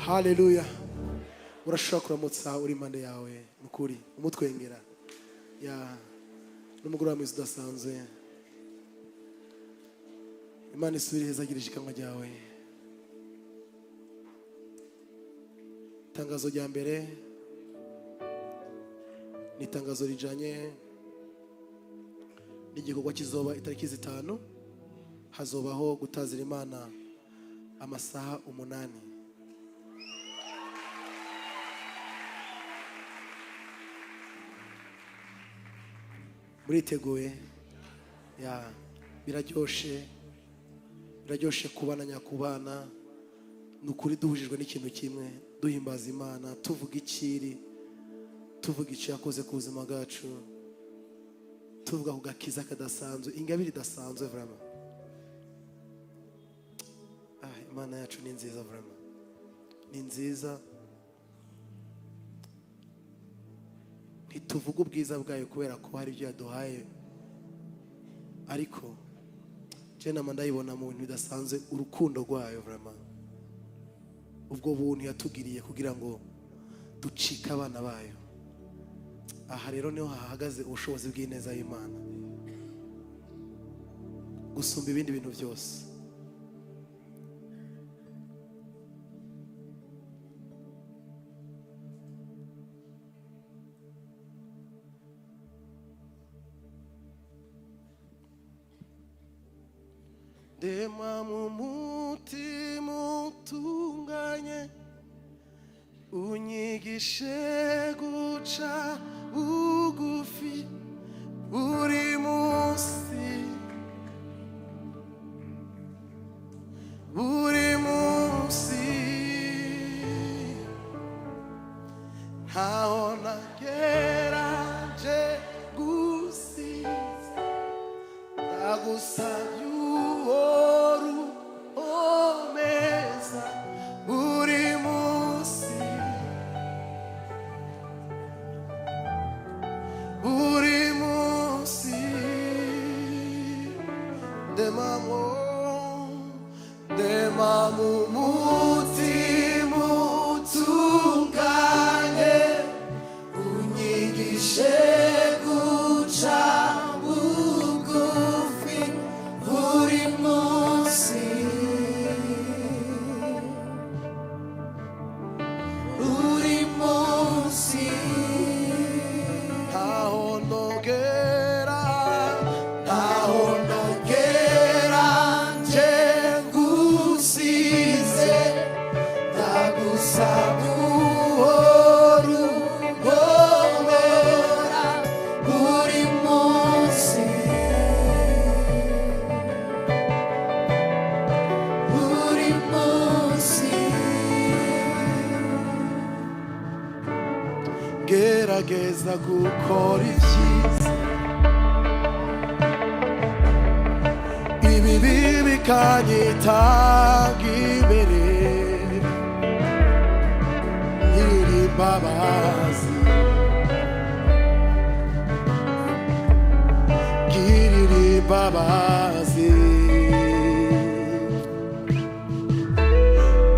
Haleluya. Urashobora kuramutsa uri impande yawe mukuri umutwengera ya n'umugoroba mwiza udasanzwe. Imana isubire hezagirije ikanwa ryawe. Itangazo rya mbere ni itangazo rijanye n'igikorwa kizoba itariki 5 hazobaho gutazira Imana amasaha 8. Muriteguye ya biraryoshe kubana nyakubana nukuri duhujijwe n'ikintu kimwe duhimbaza Imana tuvuga ikiri tuvuga icyo yakoze ku buzima bwacu tuvuga ku gakiza kadasanzwe ingabire idasanzwe vraiment. Imana yacu ni nziza vraiment, ni nziza. Ntituvuga ubwiza bwayo kubera ko hari ibyo yaduhaye, ariko je nama ndayibona mu bintu bidasanzwe urukundo rwayo vraiment. Ubwo buntu yatugiriye kugira ngo ducike abana bayo. Aha rero niho hahagaze ubushobozi bw'ineza y'Imana gusumba ibindi bintu byose. Dema mu mutima utunganye unyigishe guca bugufi buri munsi ntaho nagera nje gusiza ndagusabye gerageza gukora ibyiza ibibi bikanyitanga imbere ngirira imbabazi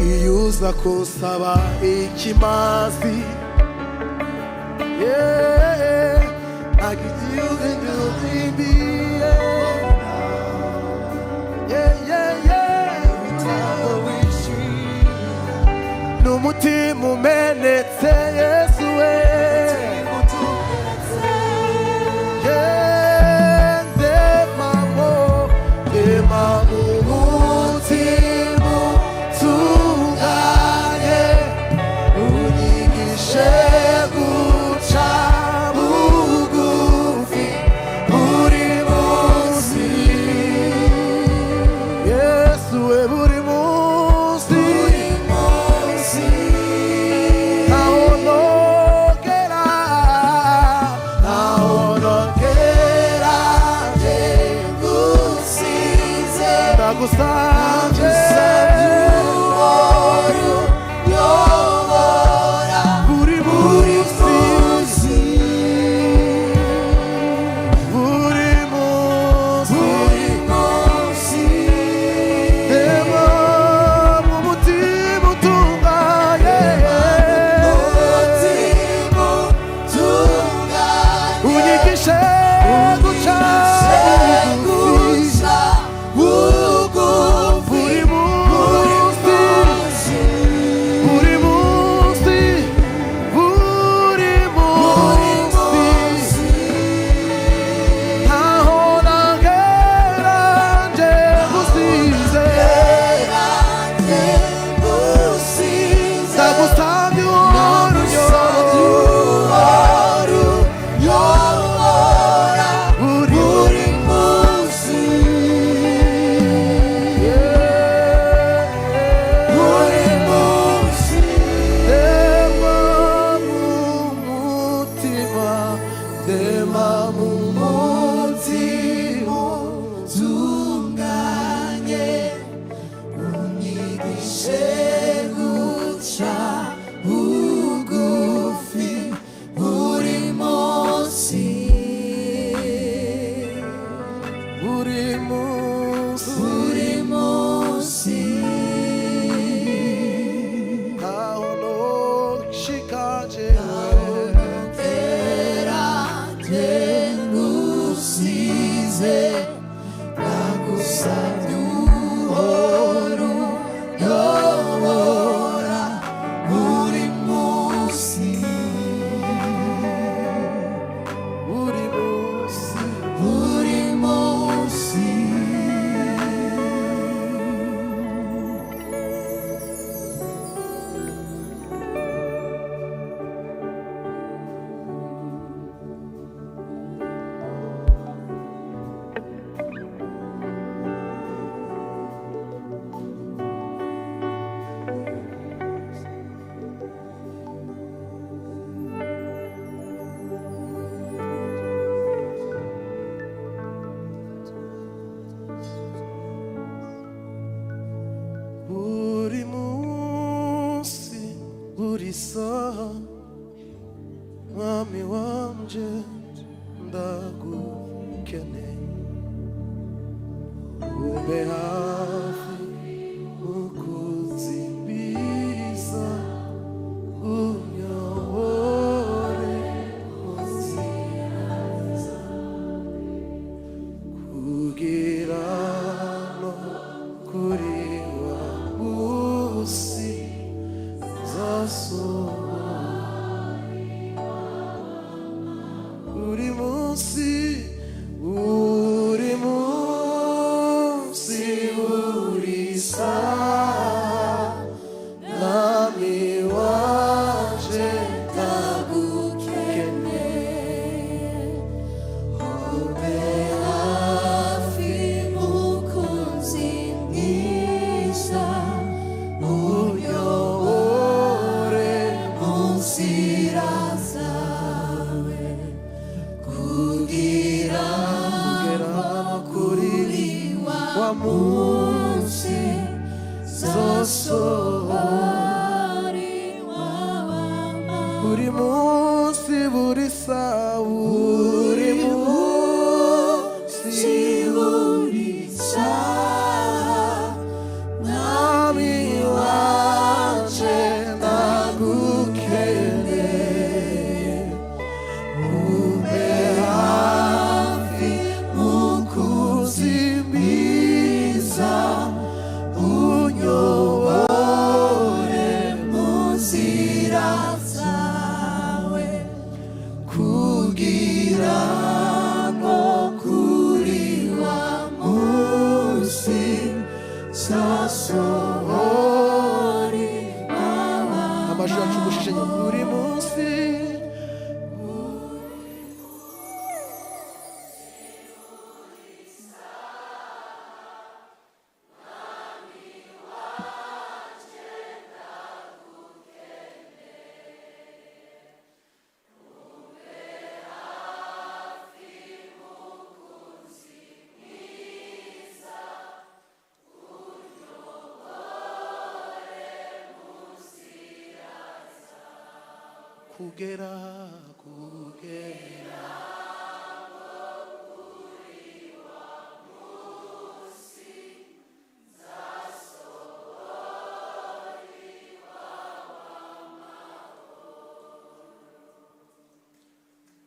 iyo uza kusaba ikimazi I could do the baby. N'umutima umenetse Yesu we. Ndema umutima utunganye unyigishe guca bugufi buri munsi. Yesu we buri munsi ntaho nogera burisa mwami wanje ndagukeneye ube hafi ukuzimbiza unyobore munzira kugira no kuri wa musi zasohoka buri munsi buri munsi buri saha mwami wanje ndagukeneye ube hafi mukunzi mwiza unyobore mu nzira zawe kugira kuri wa munsi zosohori buri munsi buri saha buri munsi buri saha mwami wanje ndagukeneye ube hafi mukuzimbiza unyobore mu nzira zawe kugira ngo kuri wa munsi zasohori amajwi acumushije buri munsi kugera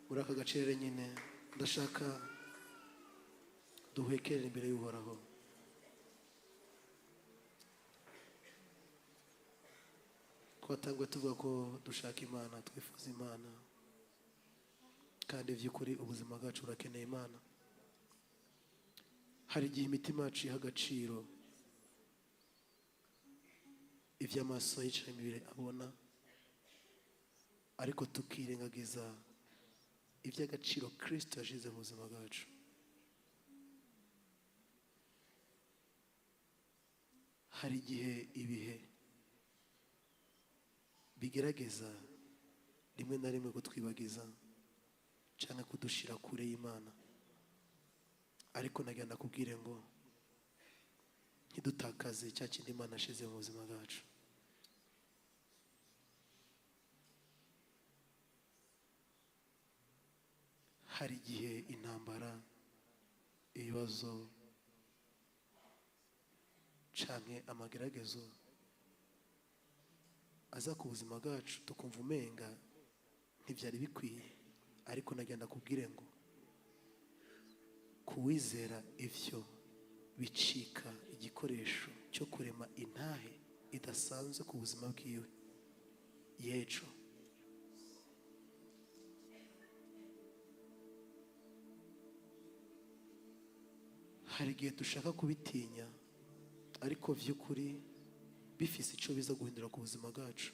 muri aka gacerere nyine ndashaka duhwekerere imbere y'uhoraho twatanguye tuvuga ko dushaka imana twifuza imana kandi by'ukuri ubuzima bwacu burakeneye imana hari igihe imitima yacu iha agaciro iby'amaso yicaye imibiri abona ariko tukirengagiza iby'agaciro Kristo yashyize mu buzima bwacu hari igihe ibihe bigerageza rimwe na rimwe kutwibagiza cyangwa kudushira kure y'Imana ariko nagira nakubwire ngo ntidutakaze cya kindi Imana yashyize mu buzima bwacu hari igihe intambara ibibazo canke amageragezo aza ku buzima bwacu tukumva umenga ntibyari bikwiye ariko nagenda kubwire ngo kuwizera ivyo bicika igikoresho cyo kurema intahe idasanzwe ku buzima bwiwe yejo hari igihe dushaka kubitinya ariko vy'ukuri bifise ico biza guhindura ku buzima bwacu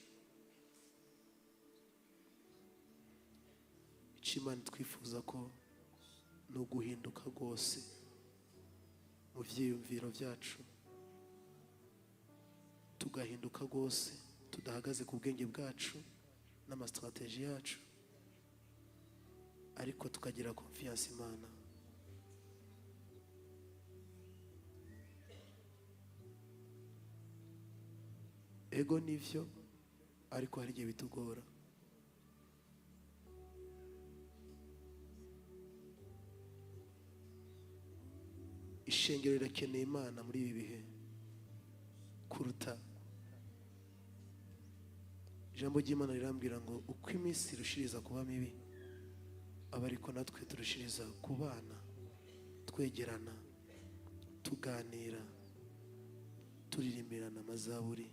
Imana twifuza ko no guhinduka rwose mu vyiyumviro vyacu tugahinduka rwose tudahagaze ku bwenge bwacu n'amastrategie yacu ariko tukagira confiance Imana ego nivyo ariko hari igihe bitugora. Ishengero rirakeneye Imana muri ibi bihe kuruta. Ijambo ry'Imana rirambwira ngo uko iminsi irushiriza kuba mibi, aba ariko natwe turushiriza kubana, twegerana, tuganira, turirimbirana amazaburi,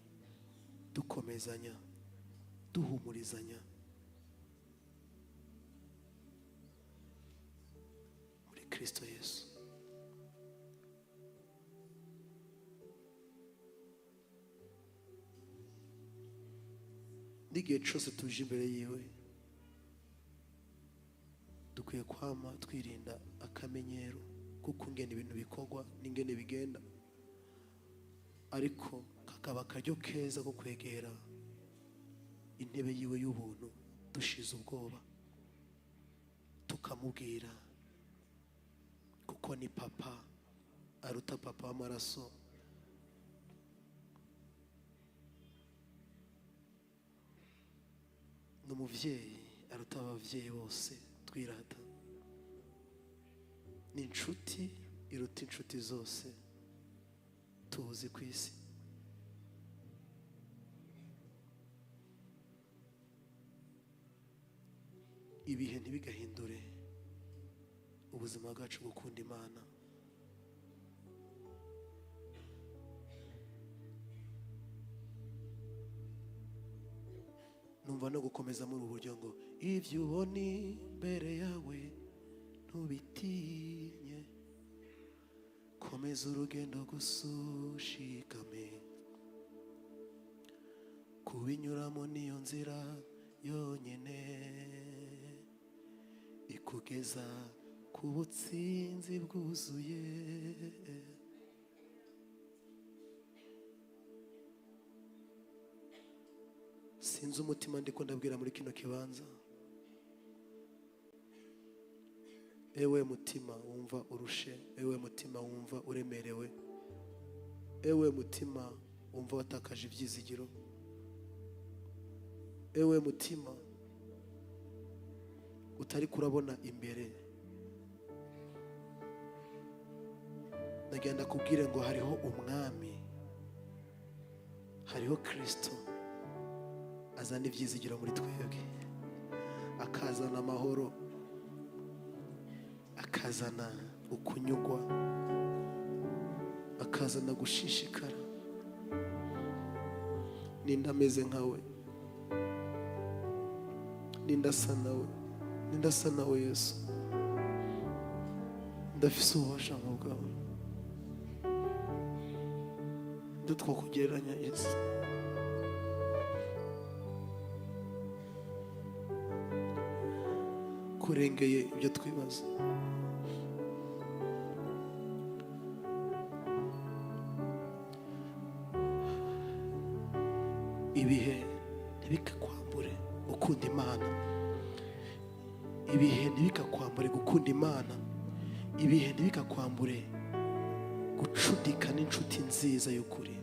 dukomezanya, duhumurizanya muri Kristo Yesu. N'igihe cyose tuje imbere yiwe dukwiye kwama twirinda akamenyero kuko ngene ibintu bikorwa n'ingene bigenda, ariko kakaba akaryo keza ko kwegera intebe yiwe y'ubuntu dushize ubwoba, tukamubwira kuko ni papa aruta papa w'amaraso. N'umuvyeyi aruta abavyeyi bose twirata. Ni inshuti iruta inshuti zose tuzi ku isi. Ibihe ntibigahindure ubuzima bwacu gukunda Imana. Numva no gukomeza muri ubu buryo ngo ivyo ubona imbere yawe ntubitinye, komeza urugendo gusa ushikame, kubinyuramo niyo nzira yonyene ikugeza ku butsinzi bwuzuye. Sinzi umutima ndiko ndabwira muri kino kibanza. Ewe mutima wumva urushe, ewe mutima wumva uremerewe, ewe mutima wumva watakaje ibyizigiro, ewe mutima utari kurabona imbere, nagenda kubwire ngo hariho umwami, hariho Kristo azana ibyizigiro muri twebwe, akazana amahoro, akazana ukunyugwa, akazana gushishikara. Ninda ameze nkawe, ninda asa nawe, ninda asa nawe Yesu, ndafise ububasha bwawe, ntitwakugereranya Yesu. Kurengeye ibyo twibaza. Ibihe ntibikakwambure gukunda Imana, ibihe ntibikakwambure gukunda Imana, ibihe ntibikakwambure gucudika n'inshuti nziza y'ukuri.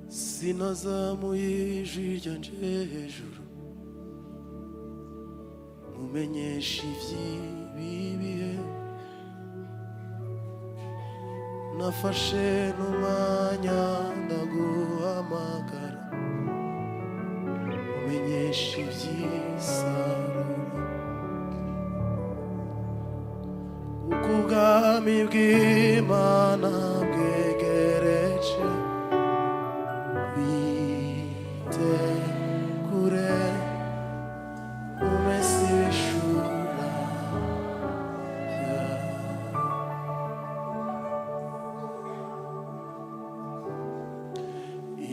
Sinazamuye ijwi ryanje hejuru mumenyesha iby'ibi bihe, nafashe n'umwanya ndaguhamagara mumenyesha iby'isarura, kuko ubwami bw'Imana bwegereje kure umesi w'ishura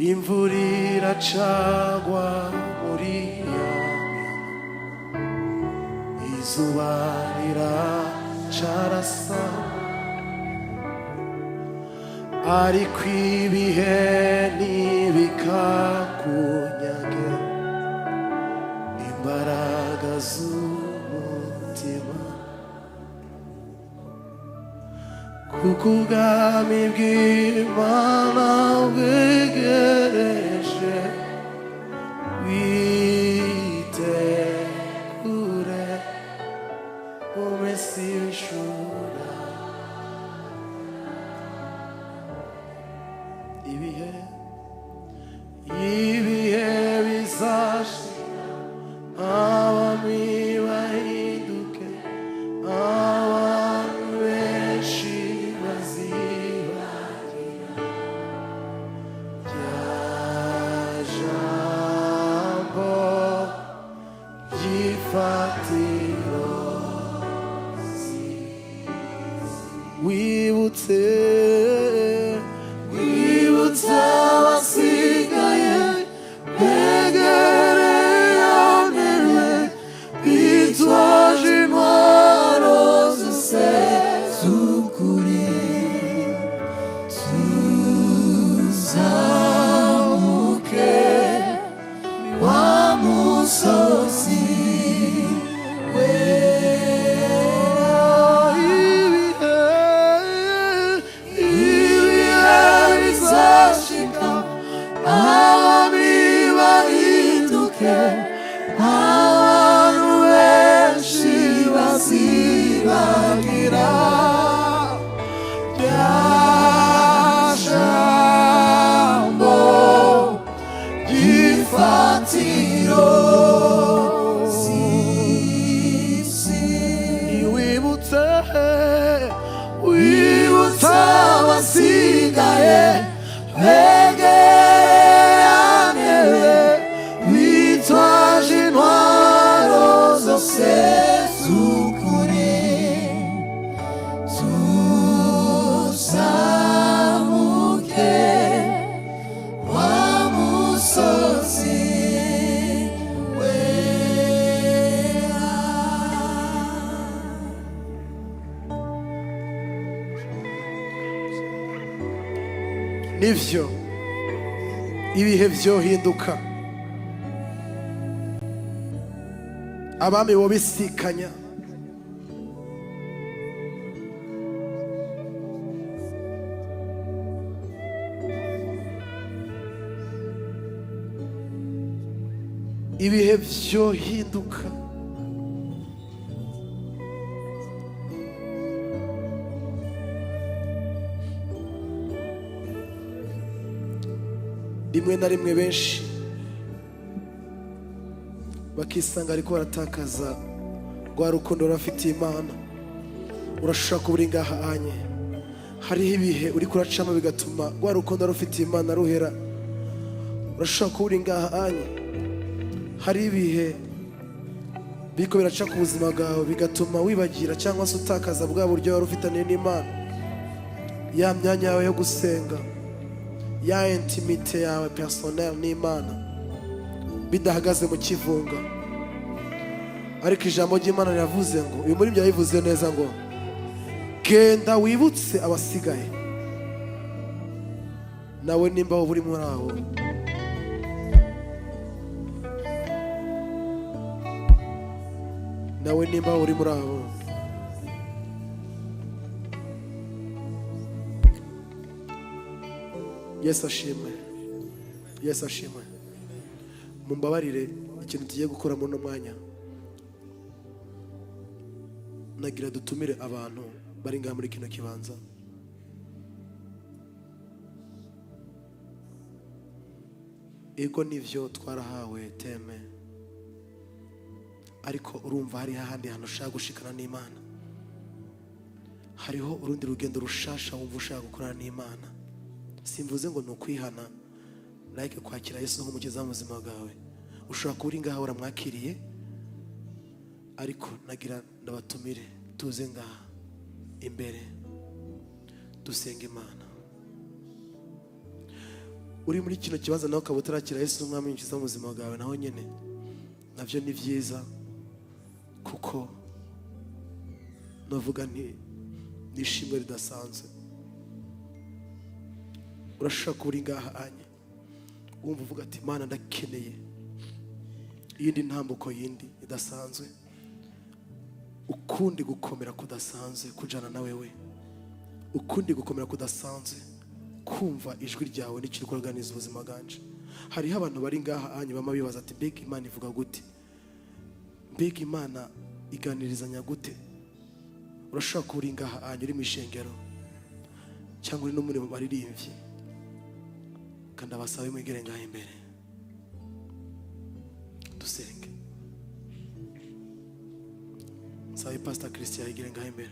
imvura iracagwa muri izuba riracarasa ariko ibihe ntibikakunyage imbaraga z'umutima kuko ubwami bw'Imana bwegereje witegure umesi w'ishura ibihe bizashira abami bahinduke abantu benshi bazibagira rya jambo ry'ifatiro wibutse abasigaye begereye ntebe bitwaje intwaro zose z'ukuri tuzamuke wa musozi abantu benshi bazibagira rya jambo ry'ifatiro wibutse abasigaye bitwaje intwaro zose z'ukuri tuzamuke wa musozi wera. Nivyo ibihe vyohinduka abami bobisikanya ibihe vyohinduka rimwe na rimwe benshi bakisanga ariko baratakaza rwa rukundo rafitiye Imana. Urashaka kubura ingaha anye hariho ibihe uri kuracamo bigatuma rwa rukundo rufitiye Imana ruhera. Urashaka kubura ingaha anye hari ibihe biko biraca ku buzima bwawe bigatuma wibagira cyangwa se utakaza bwa buryo wari ufitaniye n'Imana, ya myanya yawe yo gusenga, ya intimite yawe personnel n'Imana bidahagaze mu kivunga. Ariko ijambo ry'Imana riravuze ngo, uyu muri byo yabivuze neza ngo genda wibutse abasigaye. Nawe nimba wowe uri muri abo, nawe nimba wowe uri muri abo, Yesu ashimwe, Yesu ashimwe. Mumbabarire ikintu tugiye gukora muri uno mwanya, nagira dutumire abantu bari ngaha muri kino kibanza. Ego nivyo twarahawe teme, ariko urumva hari hahandi hantu ushaka gushikana n'Imana. Hariho urundi rugendo rushasha wumva ushaka gukorana n'Imana. Simvuze ngo nukwihana, like kwakira Yesu nk'umukiza w'ubuzima bwawe. Ushobora kuba uri ngaha uramwakiriye, ariko nagira ndabatumire tuze ngaha imbere dusenga Imana. Uri muri kino kibazo nawe ukaba utarakira Yesu nk'umwami w'umukiza w'ubuzima bwawe, naho nyine navyo ni vyiza, kuko navuga nti nishimwe ridasanzwe. Urashaka kuba uri ngaha anye wumva uvuga ati Mana ndakeneye iyindi ntambuko yindi idasanzwe, ukundi gukomera kudasanzwe kujana na wewe, ukundi gukomera kudasanzwe kumva ijwi ryawe n'ikiri kuganiza ubuzima bwanje. Hariho abantu bari ngaha anye bama bibaza ati mbega Imana ivuga gute, mbega Imana iganirizanya gute. Urashaka kuba uri ngaha anye uri mu ishengero cyangwa uri no muri baririmbyi, kandi abasabe mwegere ngaha imbere dusenge. Sabe Pastor Christian yegere ngaha imbere.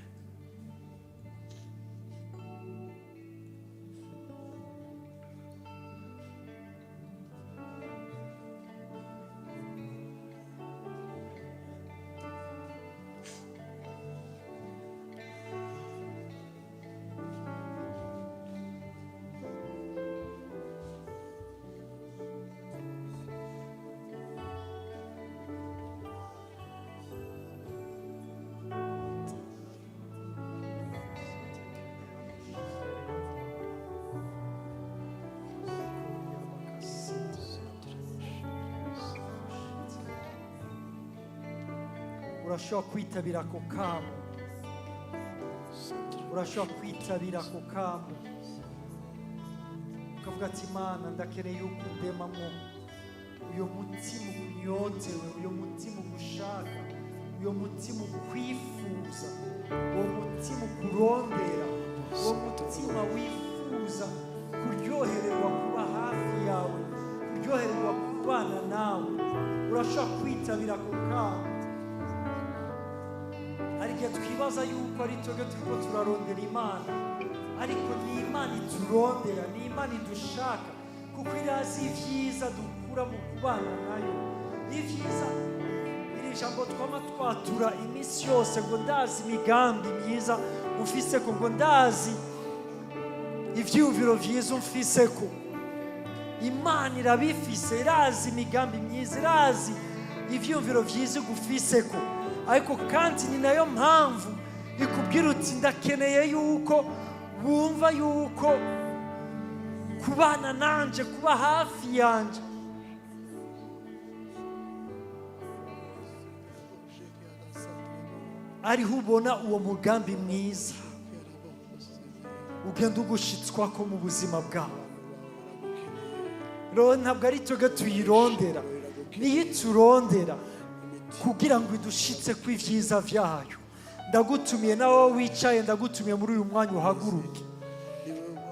urashobora kwitabira ako kamo, urashobora kwitabira ako kamo ukavuga ati Mana ndakeneye yuko undemamo uyo mutima unyotewe, uyo mutima ugushaka, uyo mutima ukwifuza, uwo mutima ukurondera, uwo mutima wifuza kuryohererwa kuba hafi yawe, kuryohererwa kubana nawe. Urashobora kwitabira ako kamo. Hari igihe twibaza yuko ari twebwe turiko turarondera Imana, ariko ni Imana iturondera, ni Imana idushaka, kuko irazi ivyiza dukura mu kubana nayo. Ivyiza iri jambo twama twatura iminsi yose, ngo ndazi imigambi myiza ufiseko, ngo ndazi ivyiyumviro vyiza umfiseko. Imana irabifise, irazi imigambi myiza, irazi ivyiyumviro vyiza igufiseko, ariko kandi ni nayo mpamvu ikubwira uti ndakeneye yuko wumva yuko kubana nanje, kuba hafi yanje ariho ubona uwo mugambi mwiza ugenda ugushitswako mu buzima bwawe. Rero ntabwo ari twebwe tuyirondera, niyo iturondera kugira ngo idushitse ku ivyiza vyayo. Ndagutumiye nawe wicaye, ndagutumiye muri uyu mwanya uhaguruke.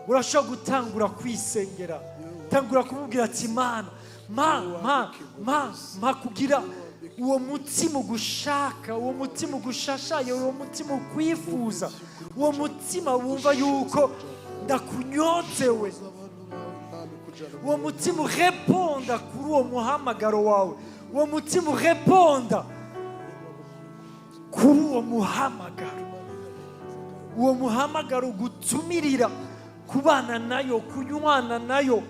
Urashobora gutangura kwisengera, tangura kumubwira ati Mana ma kugira uwo mutima ugushaka, uwo mutima ugushashaye, uwo mutima ukwifuza, uwo mutima wumva yuko ndakunyotewe, uwo mutima ureponda kuri uwo muhamagaro wawe, uwo mutima ureponda kuri uwo muhamagaro, uwo muhamagaro ugutumirira kubana nayo, kunywana nayo.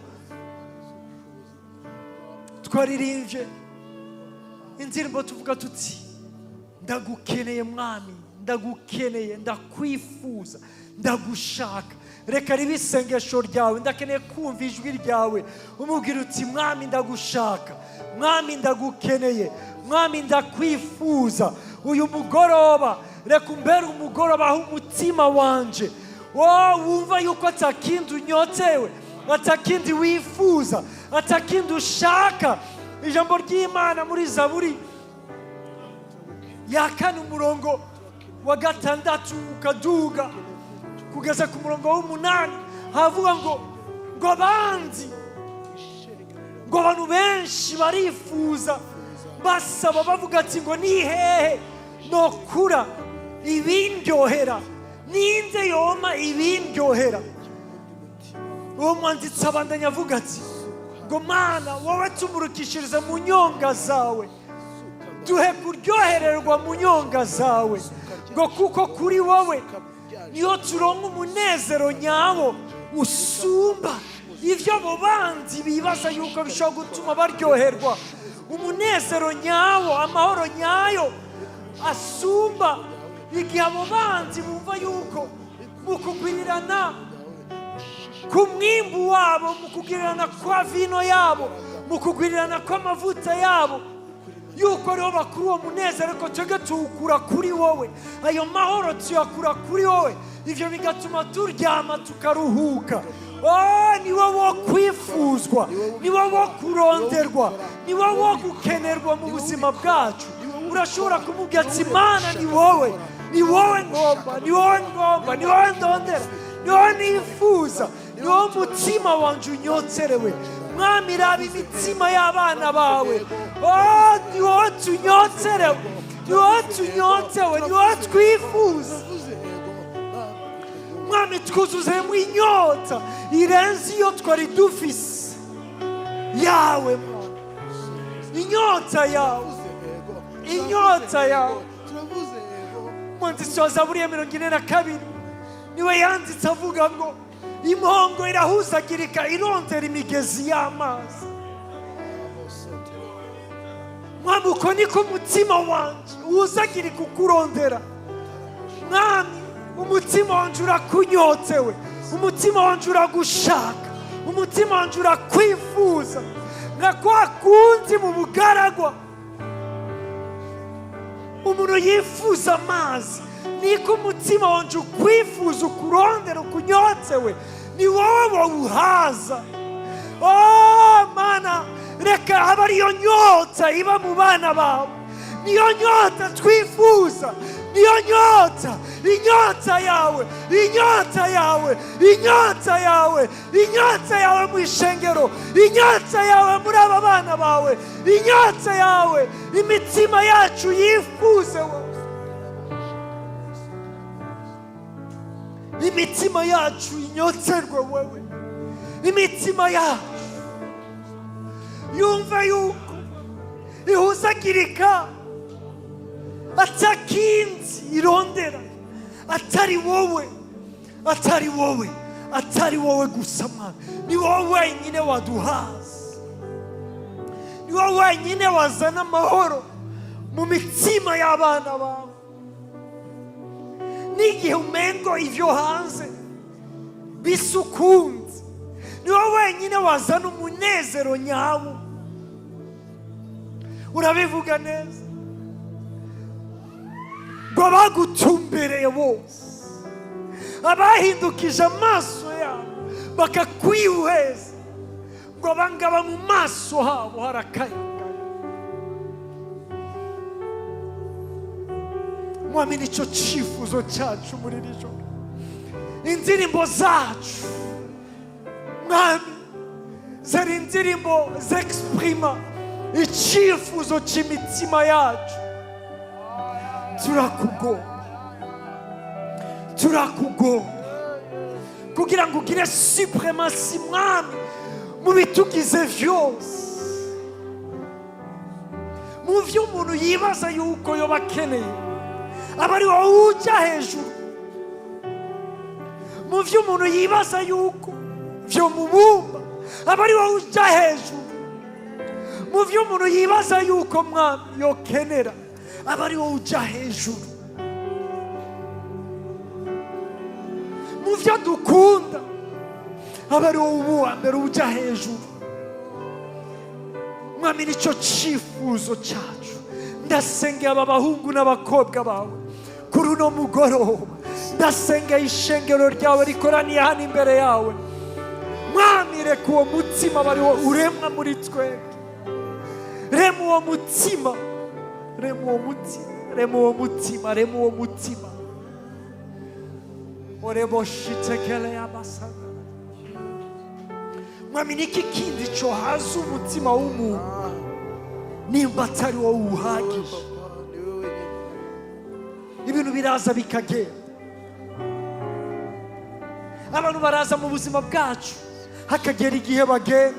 Twaririmbye indirimbo tuvuga tuti ndagukeneye Mwami, ndagukeneye, ndakwifuza, ndagushaka. Reka ribe isengesho ryawe, ndakeneye kumva ijwi ryawe umubwira uti Mwami ndagushaka, Mwami ndagukeneye, Mwami ndakwifuza. Uyu mugoroba reka umbere umugoroba aho umutima wanje wumva yuko atakindi unyotewe, atakindi wifuza, atakindi ushaka. Ijambo ry'Imana muri Zaburi ya 4 umurongo wa 6 ukaduga kugeza ku murongo w'8 havuga ngo abanzi, ngo abantu benshi barifuza basaba bavuga ati ngo ni hehe nokura ibindyohera, ninde yoma ibindyohera. Uwo mwanditsi abandanya avuga ati ngo mana wowe tumurikishirize mu nyonga zawe, duhe kuryohererwa mu nyonga zawe, ngo kuko kuri wowe niyo turonka umunezero nyawo usumba ivyo abo bandi bibaza yuko bishobora gutuma baryoherwa. Umunezero nyawo, amahoro nyayo asumba igihe abo bandi bumva yuko mu kugwirirana ku mwimbu wabo, mu kugwirirana kwa vino yabo, mu kugwirirana kw'amavuta yabo, yuko rero bakuru uwo munezero ko twebwe tuwukura kuri wowe, ayo mahoro tuyakura kuri wowe. Ivyo bigatuma turyama tukaruhuka. Ni wowe wo kwifuzwa, ni wowe wo kuronderwa, ni wowe wo gukenerwa mu buzima bwacu. Urashobora kumubwira ati Mana ni wowe ngomba, ni wowe ngomba, ni wowe ndondera, ni wowe nifuza, ni wowe mutima wanje unyotserewe. Mwami raba imitima y'abana bawe, ni wowe tunyotserewe, ni wowe tunyotsewe, ni wowe twifuza. Mwami twuzuzemo inyota irenze iyo twari dufise yawe, Mwami, inyota yawe, inyota yawe. Umwanditsi wa Zaburi ya 42 niwe yanditse avuga ngo impongo irahuzagirika irondera imigezi y'amazi. Mwami, uko niko umutima wanje uhuzagirika ukurondera. Mwami, umutima wanje urakunyotsewe, umutima wanje uragushaka, umutima wanje urakwifuza, nka kwa kundi mu bugaragwa umuntu yifuza amazi, niko umutima wanje ukwifuza, ukurondera, ukunyotsewe. Ni wowe uhaza. Mana, reka haba ariyo nyota iba mu bana bawe, niyo nyota twifuza, niyo nyota, inyota yawe, inyota yawe, inyota yawe, inyota yawe mu ishengero, inyota yawe muri aba bana bawe, inyota yawe, imitima yacu yifuze wowe, imitima yacu inyoterwe wowe, imitima yacu yumva yuko ihuzagirika atakindi irondera atari wowe, atari wowe, atari wowe gusa. Mana, ni wowe wenyine waduhaza, ni wowe wenyine wazana amahoro mu mitima y'abana bawe. N'igihe umengo ivyo hanze bisukunze, ni wowe wenyine wazana umunezero nyawo. Urabivuga neza ngo abagutumbereye bose, abahindukije amaso yabo bakakwihweza, ngo bangaba mu maso habo harakayangana. Mwami, nicyo cyifuzo cyacu muri iri joro. Indirimbo zacu Mwami zari indirimbo zexprima icyifuzo cy'imitima yacu. Turakugomba, turakugomba kugira ngo ugire supremacy Mwami mu bitugize vyose, mu vyo umuntu yibaza yuko yoba akeneye, aba ari wowe uja hejuru. Mu vyo umuntu yibaza yuko vyo mubumba, aba ari wowe uja hejuru. Mu vyo umuntu yibaza yuko Mwami yokenera, aba ari wowe uja hejuru. Mu vyo dukunda, aba ari wowe uba mbere uja hejuru. Mwami, nicyo cyifuzo cyacu. Ndasengera aba bahungu n'abakobwa bawe kuri uno mugoroba, ndasengera ishengero ryawe rikoraniye hano imbere yawe. Mwami, reka uwo mutima bari wo uremwa muri twebwe, rema uwo mutima, rema uwo mutima, rema uwo mutima, rema uwo mutima. Oreboshyitekele y'amasaka. Mwami, niki kindi cyo haza umutima w'umuntu nimba atari wowe uhagije? Ibintu biraza bikagenda, abantu baraza mu buzima bwacu, hakagera igihe bagenda,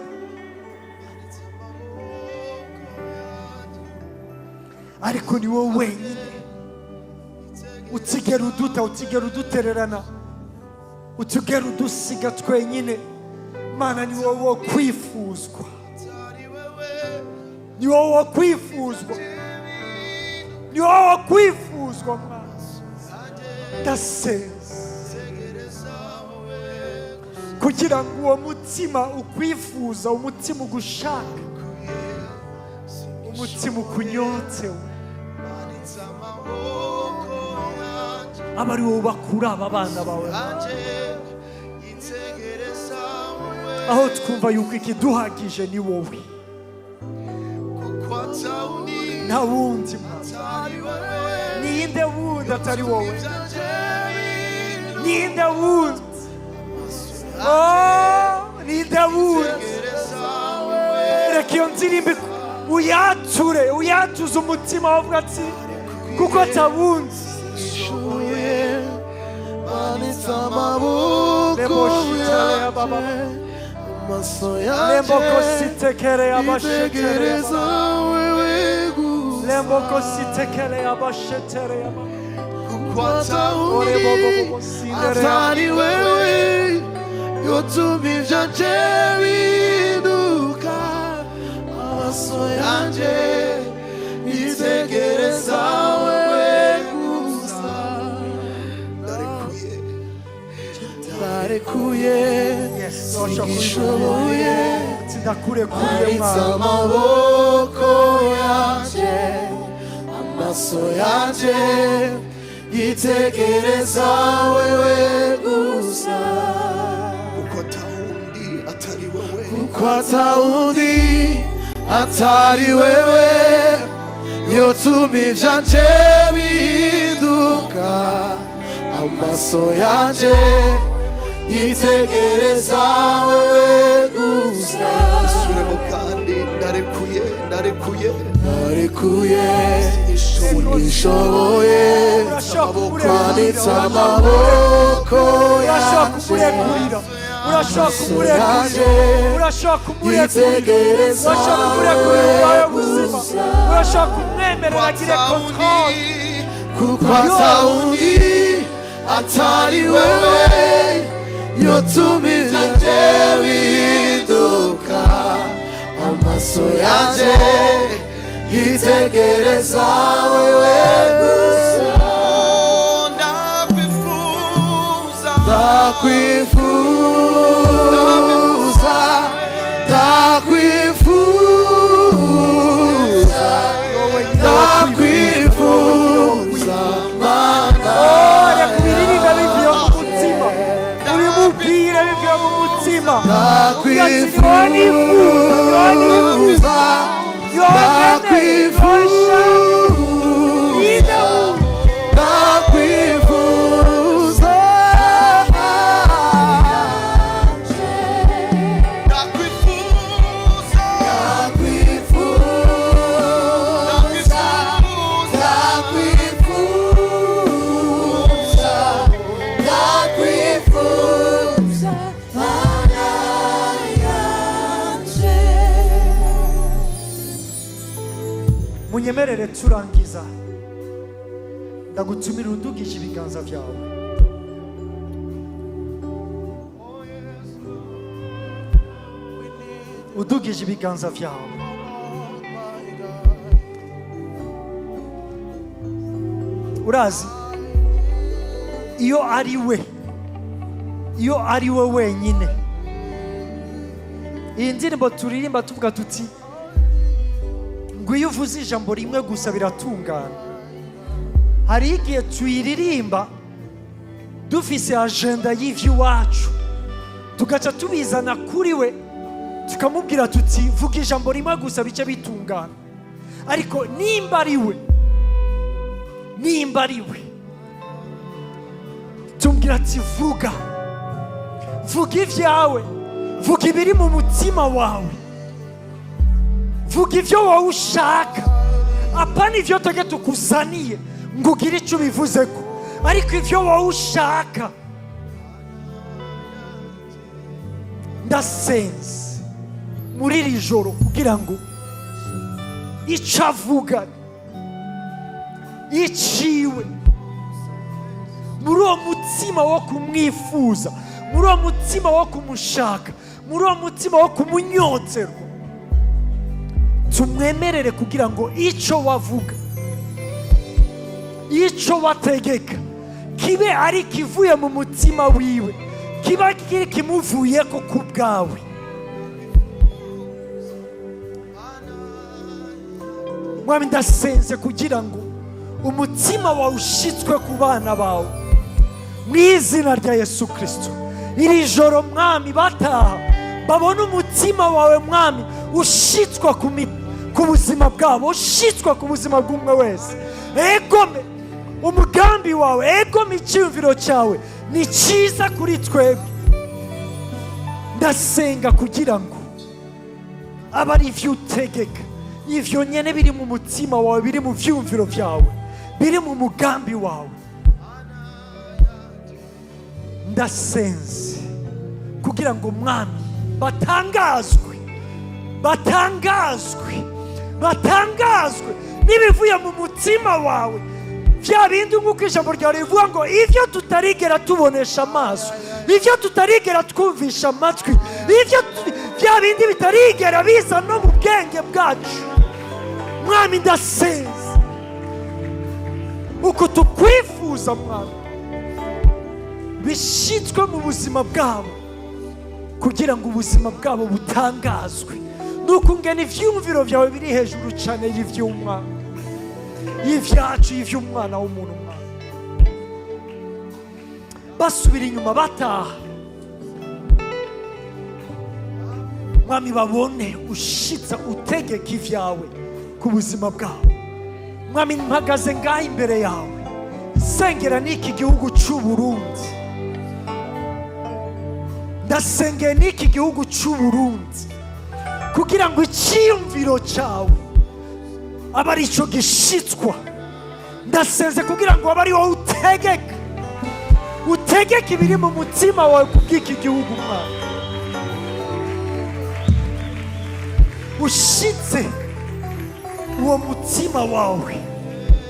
ariko ni wowe wenyine utigera uduta, utigera udutererana, utigera udusiga twenyine. Mana, ni wowe wo kwifuzwa, ni wowe wo kwifuzwa, ni wowe wo kwifuzwa. Mana, ndasenze kugira ngo uwo mutima ukwifuza, umutima ugushaka, umutima ukunyotsewe, aba ari wowe bakura aba bana bawe, aho twumva yuko ikiduhagije ni wowe, nta wundi. Ninde wundi atari wowe? Ninde wundi? Ninde wundi? Reka iyo ndirimbo uyature, uyatuze umutima wavuga ati kuko atawundi. Atari wewe yotumye ivyanje biduka, amaso yanje yitegereza wewe gusa. Ndarekuye singishoboye, aritse amaboko yanje, amaso yanje yitegereza wewe gusa. Kuko atawundi atari wewe yotumye ivyanje biduka, amaso yanje yitegereza wewe gusa. Suremo kandi ndarekuye, singishoboye, kwanitsa amaboko yanje, urashaka yitegereza wewe gusa. Urashaka kumwemerera agire control, kuko atawundi atari wewe yotumye ivyanje biduka, amaso yanje yitegereza wewe gusa. Ndakwifuza, Mana. Rekubiririmba bivuye mu mutima, ubimubwire bivuye mu mutima. Munyemerere turangiza, ndagutumira udugije ibiganza byawe. Udugije ibiganza byawe. Urazi, iyo ari we wenyine, iyi ndirimbo turirimba tuvuga tuti ngo iyo uvuze ijambo rimwe gusa biratungana. Hari igihe tuyiririmba dufise agenda y'ivy'iwacu, tugaca tubizana kuri we, tukamubwira tuti vuga ijambo rimwe gusa bice bitungana. Ariko nimba ari we tumbwira ati vuga ivyawe, vuga ibiri mu mutima wawe, vuga ivyo wowe ushaka, apana ivyo twebwe tukuzaniye ngo ugire ico ubivuzeko, ariko ivyo wowe ushaka. Ndasenze muri iri joro kugira ngo ico avuga iciwe, muri uwo mutima wo kumwifuza, muri uwo mutima wo kumushaka, muri uwo mutima wo kumunyotserwa, tumwemerere kugira ngo icyo wavuga, icyo wategeka kibe ari kivuye mu mutima wiwe, kiba kiri kimuvuye ko ku bwawe. Mwami, ndasenze kugira ngo umutima wawe ushitswe ku bana bawe mu izina rya Yesu Kristo. Iri joro Mwami, bataha babona umutima wawe Mwami ushitswa ku buzima bwabo, ushitswa ku buzima bw'umwe wese. Egome umugambi wawe, egome icyumviro cyawe ni cyiza kuri twebwe. Ndasenga kugira ngo aba ari ibyo utegeka, ivyo nyene biri mu mutima wawe, biri mu vyumviro vyawe, biri mu mugambi wawe. Ndasenze kugira ngo Mwami batangazwe n'ibivuye mu mutima wawe, vya bindi nk'uko ijambo ryawe rivuga ngo ivyo tutarigera tubonesha amaso, ivyo tutarigera twumvisha amatwi, vya bindi bitarigera biza no mu bwenge bwacu. Mwami, ndasenze uko tukwifuza Mwami bishitswe mu buzima bwabo, kugira ngo ubuzima bwabo butangazwe nuko ngene ivyumviro vyawe biri hejuru cyane y'ivy'umwana, y'ivyacu, y'ivy'umwana w'umuntu. Basubira inyuma bataha Mwami, babone ushitsa utegeka ivyawe ku buzima bwabo. Mwami, mpagaze ngaho imbere yawe sengera n'iki gihugu cy'u Burundi, ndasengera n'iki gihugu cy'u Burundi kugira ngo icyiyumviro cyawe abe ari cyo gishitswa. Ndasenze kugira ngo abe ari wowe utegeka ibiri mu mutima wawe kubw'iki gihugu Mwami, ushitse uwo mutima wawe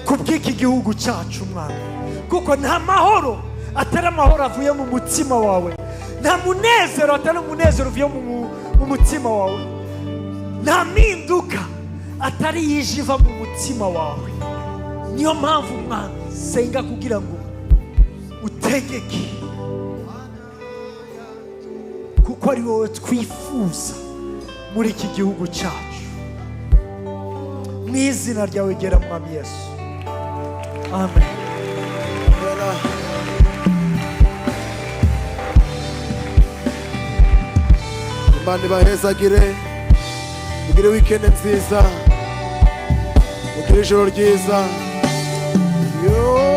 kubw'iki gihugu cyacu Mwami, kuko nta mahoro atari amahoro avuye mu mutima wawe, nta munezero atari umunezero uvuye mu mutima wawe, nta mpinduka atari yije iva mu mutima wawe. Niyo mpamvu Mwami senga kugira ngo utegeke, kuko ari wowe twifuza muri iki gihugu cyacu. Mu izina ryawe gera Mwami Yesu, amen. Imana ibahezagire, mugire weekend nziza, mugire ijoro ryiza. Yeah.